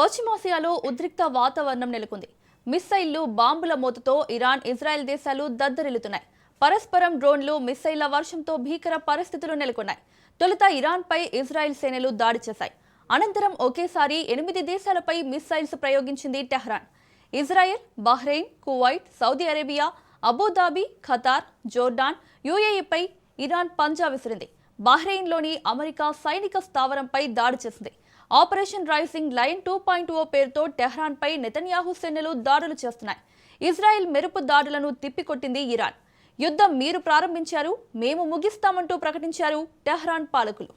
పశ్చిమాసియాలో ఉద్రిక్త వాతావరణం నెలకొంది. మిస్సైళ్లు, బాంబుల మోతతో ఇరాన్, ఇజ్రాయెల్ దేశాలు దద్దరిల్లుతున్నాయి. పరస్పరం డ్రోన్లు, మిస్సైళ్ల వర్షంతో భీకర పరిస్థితులు నెలకొన్నాయి. తొలుత ఇరాన్పై ఇజ్రాయెల్ సేనలు దాడి చేశాయి. అనంతరం ఒకేసారి 8 దేశాలపై మిస్సైల్స్ ప్రయోగించింది Tehran. Israel, Bahrain, Kuwait, Saudi Arabia, Abu Dhabi, Qatar, Jordan, యుఏఈపై ఇరాన్ పంజా విసిరింది. బహ్రెయిన్లోని అమెరికా సైనిక స్థావరంపై దాడి చేసింది. ఆపరేషన్ రైజింగ్ లయన్ 2.0 పేరుతో టెహ్రాన్పై నెతన్యాహు సేనలు దాడులు చేస్తున్నాయి. ఇజ్రాయెల్ మెరుపు దాడులను తిప్పికొట్టింది ఇరాన్. యుద్ధం మీరు ప్రారంభించారు, మేము ముగిస్తామంటూ ప్రకటించారు టెహ్రాన్ పాలకులు.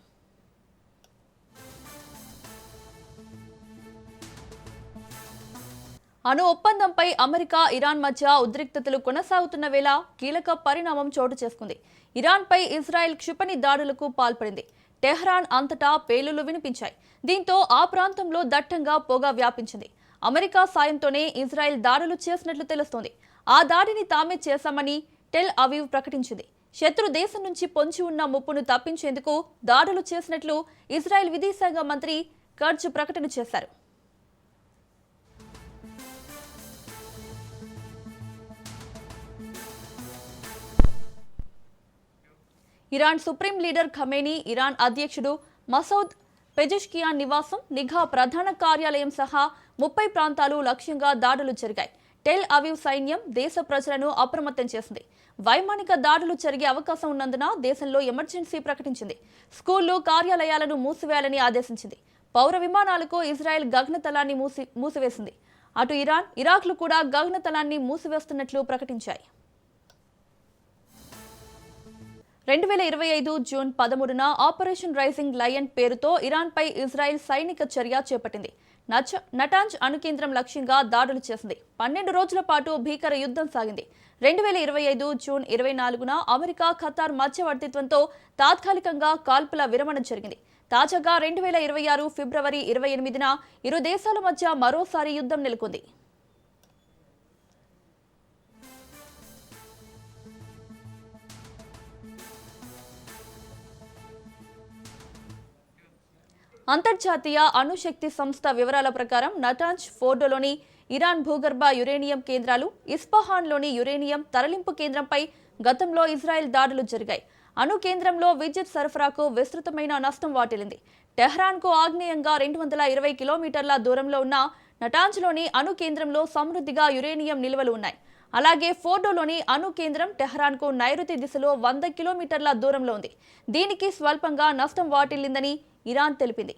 అణు ఒప్పందంపై అమెరికా, ఇరాన్ మధ్య ఉద్రిక్తతలు కొనసాగుతున్న వేళ కీలక పరిణామం చోటు చేసుకుంది. ఇరాన్పై ఇజ్రాయెల్ క్షిపణి దాడులకు పాల్పడింది. టెహ్రాన్ అంతటా పేలుళ్లు వినిపించాయి. దీంతో ఆ ప్రాంతంలో దట్టంగా పొగ వ్యాపించింది. అమెరికా సాయంతోనే ఇజ్రాయెల్ దాడులు చేసినట్లు తెలుస్తోంది. ఆ దాడిని తామే చేశామని టెల్ అవీవ్ ప్రకటించింది. శత్రు దేశం నుంచి పొంచి ఉన్న ముప్పును తప్పించేందుకు దాడులు చేసినట్లు ఇజ్రాయెల్ విదేశాంగ మంత్రి కర్జ్ ప్రకటన చేశారు. Iran supreme leader Khamenei, Iran అధ్యక్షుడు మసౌద్ పెజెష్కియాన్ నివాసం, నిఘా ప్రధాన కార్యాలయం సహా 30 ప్రాంతాలు లక్ష్యంగా దాడులు జరిగాయి. టెల్ అవీవ్ సైన్యం దేశ ప్రజలను అప్రమత్తం చేసింది. వైమానిక దాడులు జరిగే అవకాశం ఉన్నందున దేశంలో ఎమర్జెన్సీ ప్రకటించింది. స్కూళ్లు, కార్యాలయాలను మూసివేయాలని ఆదేశించింది. పౌర విమానాలకు ఇజ్రాయెల్ గగనతలాన్ని మూసివేసింది. అటు ఇరాన్, ఇరాక్లు కూడా గగనతలాన్ని మూసివేస్తున్నట్లు ప్రకటించాయి. 2025 జూన్ 13న ఆపరేషన్ రైజింగ్ లయన్ పేరుతో ఇరాన్పై ఇజ్రాయెల్ సైనిక చర్య చేపట్టింది. నటాంజ్ అణుకేంద్రం లక్ష్యంగా దాడులు చేసింది. 12 రోజుల పాటు భీకర యుద్ధం సాగింది. 2025 జూన్ 24న అమెరికా, ఖతార్ మధ్యవర్తిత్వంతో తాత్కాలికంగా కాల్పుల విరమణ జరిగింది. తాజాగా 2026 ఫిబ్రవరి 28న ఇరు దేశాల మధ్య మరోసారి యుద్ధం నెలకొంది. అంతర్జాతీయ అణుశక్తి సంస్థ వివరాల ప్రకారం నటాంజ్, ఫోర్డోలోని ఇరాన్ భూగర్భ యురేనియం కేంద్రాలు, ఇస్ఫహాన్లోని యురేనియం తరలింపు కేంద్రంపై గతంలో ఇజ్రాయెల్ దాడులు జరిగాయి. అణు కేంద్రంలో విద్యుత్ సరఫరాకు విస్తృతమైన నష్టం వాటిల్లింది. టెహ్రాన్కు ఆగ్నేయంగా 220 కిలోమీటర్ల దూరంలో ఉన్న నటాంజ్లోని అణు కేంద్రంలో సమృద్ధిగా యురేనియం నిల్వలు ఉన్నాయి. అలాగే ఫోర్డోలోని అణు కేంద్రం టెహ్రాన్కు నైరుతి దిశలో 100 కిలోమీటర్ల దూరంలో ఉంది. దీనికి స్వల్పంగా నష్టం వాటిల్లిందని ఇరాన్ తెలిపింది.